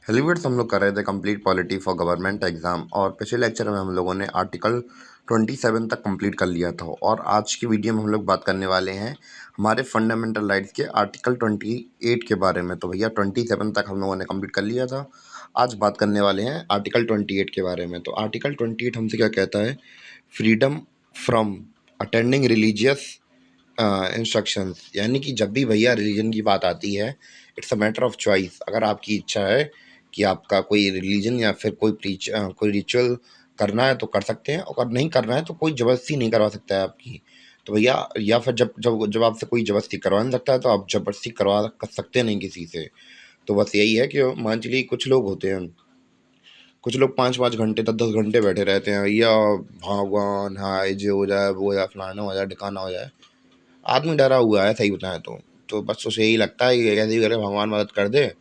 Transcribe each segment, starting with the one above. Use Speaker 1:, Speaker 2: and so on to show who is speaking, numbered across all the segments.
Speaker 1: हेलीवेट्स हम लोग कर रहे थे complete polity for government exam और पिछले लेक्चर में हम लोगों ने आर्टिकल 27 तक कंप्लीट कर लिया था। और आज की वीडियो में हम लोग बात करने वाले हैं हमारे फंडामेंटल राइट्स के आर्टिकल 28 के बारे में। तो भैया 27 तक हम लोगों ने कंप्लीट कर लिया था। आज बात करने वाले हैं आर्टिकल 28 के बारे में। तो आर्टिकल 28 हमसे क्या कहता है? Freedom from attending religious instructions, यानी कि जब भी भैया रिलीजन की बात आती है, it's a matter of choice. अगर आपकी इच्छा है कि आपका कोई रिलीजन या फिर कोई रिचुअल करना है तो कर सकते हैं, और अगर नहीं करना है तो कोई ज़बरदस्ती नहीं करवा सकता है आपकी। तो भैया, या फिर जब जब जब आपसे कोई ज़बरदस्ती करवा नहीं सकता है तो आप ज़बरदस्ती करवा कर सकते नहीं किसी से। तो बस यही है कि मान चलिए कुछ लोग होते हैं, कुछ लोग 5-5 घंटे 10-10 घंटे बैठे रहते हैं, भैया भगवान हाय ये हो जाए वो हो जाए फलाना हो जाए ढिकाना हो जाए। आदमी डरा हुआ है, सही बताएं तो बस उसे यही लगता है कि कैसे भी करे भगवान मदद कर दे।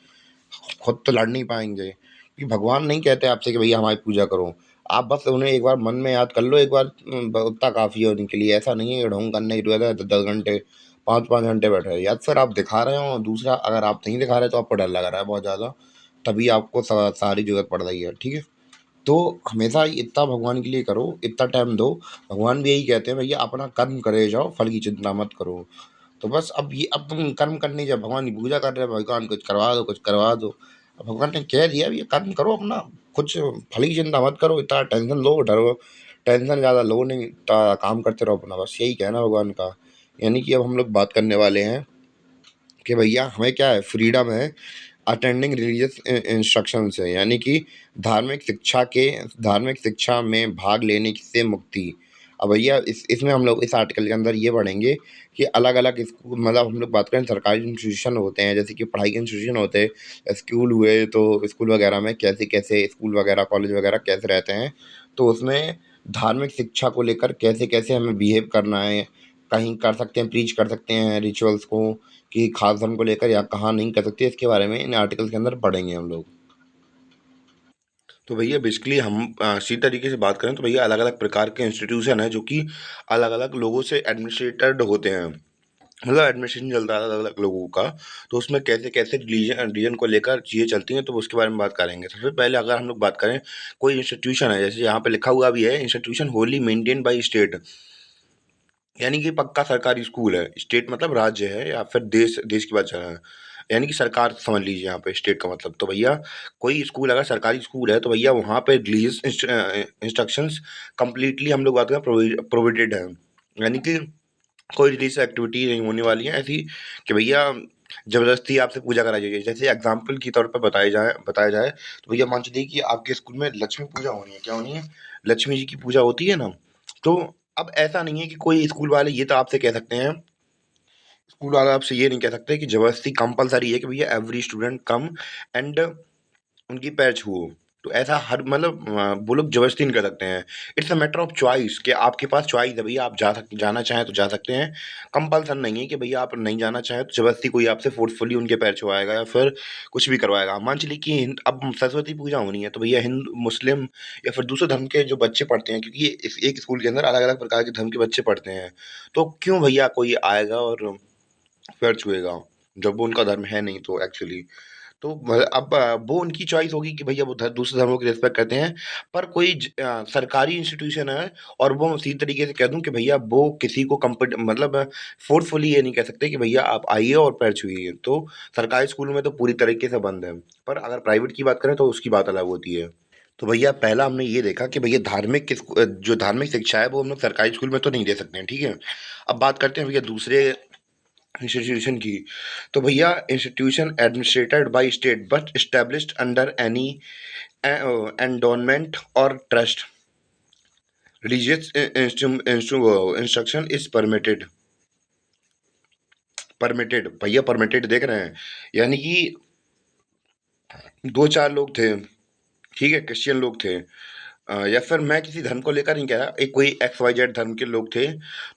Speaker 1: खुद तो लड़ नहीं पाएंगे कि भगवान नहीं कहते आपसे कि भैया हमारी पूजा करो। आप बस उन्हें एक बार मन में याद कर लो, एक बार उतना काफ़ी है उनके लिए। ऐसा नहीं है कि ढोंग करने की जरूरत है 10-10 घंटे 5-5 घंटे बैठ रहे हैं। या फिर आप दिखा रहे हो, दूसरा अगर आप नहीं दिखा रहे तो आपको डर लग रहा है बहुत ज़्यादा, तभी आपको सारी जरूरत पड़ रही है। ठीक है, तो हमेशा इतना भगवान के लिए करो, इतना टाइम दो। भगवान भी यही कहते हैं भैया अपना कर्म करे जाओ, फल की चिंता मत करो। तो बस अब तुम कर्म करने जब भगवान की पूजा कर रहे हो, भगवान कुछ करवा दो कुछ करवा दो। अब भगवान ने कह दिया ये कर्म करो अपना, कुछ फल की चिंता मत करो, इतना टेंशन लो डरो, टेंशन ज़्यादा लो नहीं, इतना काम करते रहो अपना। बस यही कहना भगवान का। यानी कि अब हम लोग बात करने वाले हैं कि भैया हमें क्या है, फ्रीडम है अटेंडिंग रिलीजियस इंस्ट्रक्शन से, यानी कि धार्मिक शिक्षा में भाग लेने से मुक्ति। अब भैया इसमें हम लोग इस आर्टिकल के अंदर ये पढ़ेंगे कि अलग अलग स्कूल, मतलब हम लोग बात करें सरकारी इंस्टीट्यूशन होते हैं, जैसे कि पढ़ाई के इंस्टीट्यूशन होते हैं, स्कूल हुए, तो स्कूल वगैरह में कैसे कैसे स्कूल वगैरह कॉलेज वगैरह कैसे रहते हैं। तो उसमें धार्मिक शिक्षा को लेकर कैसे कैसे हमें बिहेव करना है, कहीं कर सकते हैं प्रीच कर सकते हैं रिचुअल्स को, कि खास धर्म को लेकर या कहाँ नहीं कर सकते, इसके बारे में इन आर्टिकल के अंदर पढ़ेंगे हम लोग। तो भैया बेसिकली हम इसी तरीके से बात करें तो भैया अलग अलग प्रकार के इंस्टीट्यूशन है जो कि अलग अलग लोगों से एडमिनिस्ट्रेटेड होते हैं, मतलब एडमिनिस्ट्रेशन चलता है अलग अलग लोगों का। तो उसमें कैसे कैसे रिलीजन को लेकर चीज़ें चलती हैं, तो उसके बारे में बात करेंगे। सबसे पहले अगर हम लोग बात करें, कोई इंस्टीट्यूशन है, जैसे यहाँ पे लिखा हुआ भी है, institution Holi maintain by state, यानी कि पक्का सरकारी स्कूल है। स्टेट मतलब राज्य है या फिर देश, देश की बात चल रहा है, यानी कि सरकार समझ लीजिए यहाँ पे स्टेट का मतलब। तो भैया कोई स्कूल अगर सरकारी स्कूल है तो भैया वहाँ पे रिलीजियस इंस्ट्रक्शंस कंप्लीटली हम लोग बात करें प्रोविडेड है, यानी कि कोई रिलीजियस एक्टिविटी नहीं होने वाली है ऐसी कि भैया जबरदस्ती आपसे पूजा कराई जाएगी। जैसे एग्जाम्पल के तौर पर बताया जाए तो भैया मान चलिए कि आपके स्कूल में लक्ष्मी पूजा होनी है, क्या होनी है, लक्ष्मी जी की पूजा होती है ना। तो अब ऐसा नहीं है कि कोई स्कूल वाले ये तो आपसे कह सकते हैं, स्कूल वाले आपसे ये नहीं कह सकते कि जबरदस्ती कंपलसरी है कि भैया एवरी स्टूडेंट कम एंड उनकी पैर छुओ। तो ऐसा हर मतलब वो लोग जबरदस्ती नहीं कर सकते हैं। It's a matter of choice कि आपके पास चॉइस है भैया, आप जाना चाहें तो जा सकते हैं। कंपल्सन नहीं है कि भैया आप नहीं जाना चाहें तो जबरदस्ती कोई आपसे फोर्सफुली उनके पैर छुआएगा या फिर कुछ भी करवाएगा। मान चलिए कि अब सरस्वती पूजा होनी है तो भैया हिंदू मुस्लिम या फिर दूसरे धर्म के जो बच्चे पढ़ते हैं, क्योंकि इस एक स्कूल के अंदर अलग अलग प्रकार के धर्म के बच्चे पढ़ते हैं, तो क्यों भैया कोई आएगा और पैर छुएगा जब वो उनका धर्म है नहीं तो एक्चुअली। तो अब वो उनकी चॉइस होगी कि भैया वो दूसरे धर्मों की रिस्पेक्ट करते हैं। पर कोई सरकारी इंस्टीट्यूशन है और वो उसी तरीके से कह दूं कि भैया वो किसी को मतलब फोर्सफुली ये नहीं कह सकते कि भैया आप आइए और पैर छुइए। तो सरकारी स्कूल में तो पूरी तरीके से बंद है, पर अगर प्राइवेट की बात करें तो उसकी बात अलग होती है। तो भैया पहला हमने ये देखा कि भैया जो धार्मिक शिक्षा है वो हम लोग सरकारी स्कूल में तो नहीं दे सकते हैं, ठीक है। अब बात करते हैं भैया दूसरे इंस्टीट्यूशन की। तो भैया institution administered by state but established under any endowment और trust, religious instruction is permitted भैया परमिटेड देख रहे हैं, यानी कि दो चार लोग थे, ठीक है, क्रिश्चियन लोग थे, या फिर मैं किसी धर्म को लेकर नहीं कह रहा, एक कोई एक्स वाई जेड धर्म के लोग थे।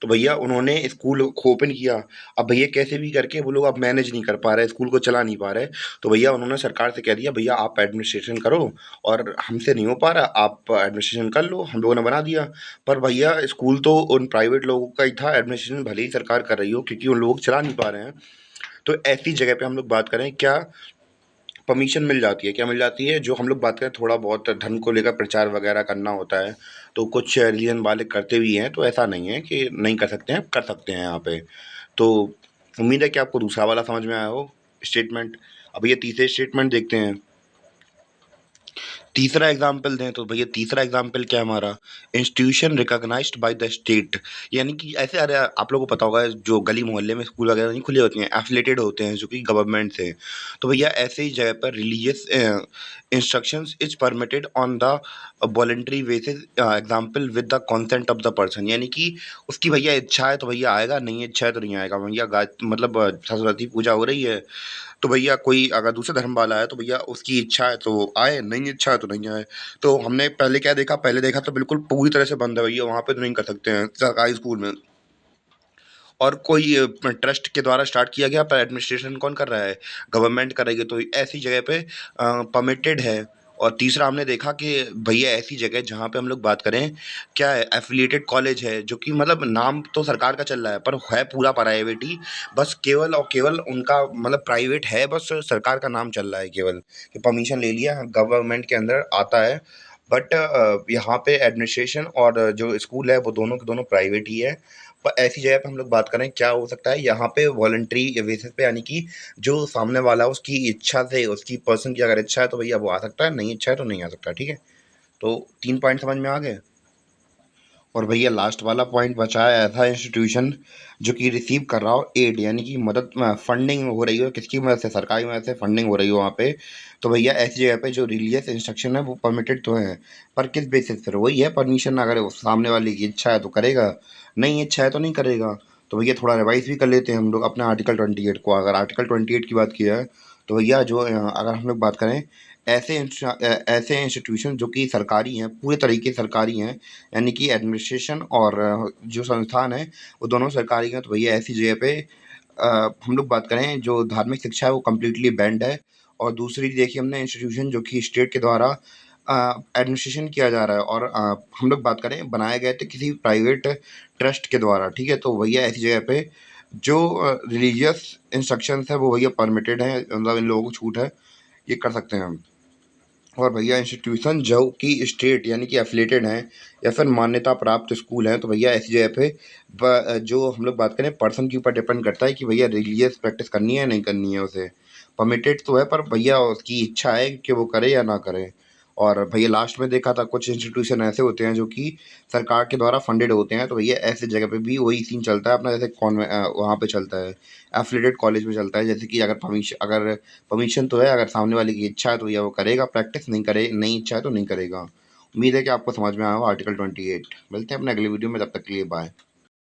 Speaker 1: तो भैया उन्होंने स्कूल को ओपन किया। अब भैया कैसे भी करके वो लोग अब मैनेज नहीं कर पा रहे, स्कूल को चला नहीं पा रहे। तो भैया उन्होंने सरकार से कह दिया भैया आप एडमिनिस्ट्रेशन करो, और हमसे नहीं हो पा रहा, आप एडमिनिस्ट्रेशन कर लो, हम लोगों ने बना दिया। पर भैया स्कूल तो उन प्राइवेट लोगों का ही था, एडमिनिस्ट्रेशन भले ही सरकार कर रही हो क्योंकि उन लोग चला नहीं पा रहे हैं। तो ऐसी जगह पे हम लोग बात करें क्या, परमिशन मिल जाती है। क्या मिल जाती है? जो हम लोग बात करें थोड़ा बहुत धर्म को लेकर प्रचार वगैरह करना होता है, तो कुछ रिलीजन वाले करते भी हैं, तो ऐसा नहीं है कि नहीं कर सकते हैं, कर सकते हैं यहाँ पे। तो उम्मीद है कि आपको दूसरा वाला समझ में आया हो स्टेटमेंट। अब ये तीसरे स्टेटमेंट देखते हैं। तीसरा एग्जाम्पल दें तो भैया तीसरा एग्जाम्पल क्या है हमारा? Institution recognised by the state. यानी कि ऐसे, अरे आप लोगों को पता होगा जो गली मोहल्ले में स्कूल वगैरह नहीं खुले होते हैं, एफिलेटेड होते हैं जो कि गवर्नमेंट से। तो भैया ऐसे ही जगह पर religious instructions is permitted on the voluntary basis, example with the consent of the person. यानी कि उसकी भैया इच्छा है तो भैया आएगा, नहीं इच्छा है तो नहीं आएगा। भैया मतलब सरस्वती पूजा हो रही है, तो भैया कोई अगर दूसरे धर्म वाला है तो भैया उसकी इच्छा है तो आए, नहीं इच्छा है तो नहीं आए। तो हमने पहले क्या देखा? पहले देखा तो बिल्कुल पूरी तरह से बंद है भैया, वहाँ पे तो नहीं कर सकते हैं सरकारी स्कूल में। और कोई ट्रस्ट के द्वारा स्टार्ट किया गया, पर एडमिनिस्ट्रेशन कौन कर रहा है? गवर्नमेंट कर रही है, तो ऐसी जगह पे परमिटेड है। और तीसरा हमने देखा कि भैया ऐसी जगह जहाँ पे हम लोग बात करें, क्या है, एफिलिएटेड कॉलेज है, जो कि मतलब नाम तो सरकार का चल रहा है पर है पूरा प्राइवेट ही। बस केवल और केवल उनका मतलब प्राइवेट है, बस सरकार का नाम चल रहा है केवल, कि परमिशन ले लिया, गवर्नमेंट के अंदर आता है। बट यहाँ पे एडमिनिस्ट्रेशन और जो स्कूल है वो दोनों के दोनों प्राइवेट ही है। पर ऐसी जगह पे हम लोग बात करें, क्या हो सकता है यहाँ पे वॉलंटरी बेसिस पे, यानी कि जो सामने वाला है उसकी इच्छा से, उसकी पर्सन की अगर इच्छा है तो भैया वो आ सकता है, नहीं इच्छा है तो नहीं आ सकता। ठीक है, तो 3 पॉइंट समझ में आ गए। और भैया लास्ट वाला पॉइंट बचा है, ऐसा इंस्टीट्यूशन जो कि रिसीव कर रहा हो एड, यानी कि मदद, फंडिंग हो रही हो किसकी मदद से? सरकारी मदद से फंडिंग हो रही हो वहाँ पे। तो भैया ऐसी जगह पे जो रिलीजियस इंस्ट्रक्शन है वो परमिटेड तो है, पर किस बेसिस पर? वही है परमिशन, अगर उस सामने वाले की इच्छा है तो करेगा, नहीं इच्छा है तो नहीं करेगा। तो भैया थोड़ा रिवाइज भी कर लेते हैं हम लोग अपने आर्टिकल 28 को। अगर आर्टिकल 28 की बात की है तो भैया जो अगर हम लोग बात करें, ऐसे इंस्टीट्यूशन जो कि सरकारी हैं, पूरे तरीके से सरकारी हैं, यानी कि एडमिनिस्ट्रेशन और जो संस्थान है वो दोनों सरकारी हैं, तो भैया ऐसी जगह पे हम लोग बात करें जो धार्मिक शिक्षा है वो कम्प्लीटली बैंड है। और दूसरी देखिए हमने इंस्टीट्यूशन जो कि स्टेट के द्वारा एडमिनिस्ट्रेशन किया जा रहा है, और हम लोग बात करें बनाए गए थे किसी प्राइवेट ट्रस्ट के द्वारा। ठीक है, तो भैया ऐसी जगह पे जो रिलीजियस इंस्ट्रक्शंस है वो भैया परमिटेड है, मतलब इन लोगों को छूट है, ये कर सकते हैं हम। और भैया इंस्टीट्यूशन जो कि स्टेट यानी कि एफिलेटेड हैं या फिर मान्यता प्राप्त स्कूल हैं, तो भैया ऐसी जगह पे जो हम लोग बात करें पर्सन के ऊपर डिपेंड करता है कि भैया रिलीजियस प्रैक्टिस करनी है नहीं करनी है उसे। परमिटेड तो है पर भैया उसकी इच्छा है कि वो करे या ना करे। और भैया लास्ट में देखा था कुछ इंस्टीट्यूशन ऐसे होते हैं जो कि सरकार के द्वारा फंडेड होते हैं, तो भैया ऐसे जगह पे भी वही सीन चलता है अपना, जैसे वहाँ पे चलता है, एफिलेटेड कॉलेज में चलता है। जैसे कि अगर परमिशन तो है, अगर सामने वाले की इच्छा है तो भैया वो करेगा प्रैक्टिस, नहीं करे, नहीं इच्छा है तो नहीं करेगा। उम्मीद है कि आपको समझ में आया हो आर्टिकल 28। मिलते हैं अपने अगले वीडियो में, तब तक के लिए बाय।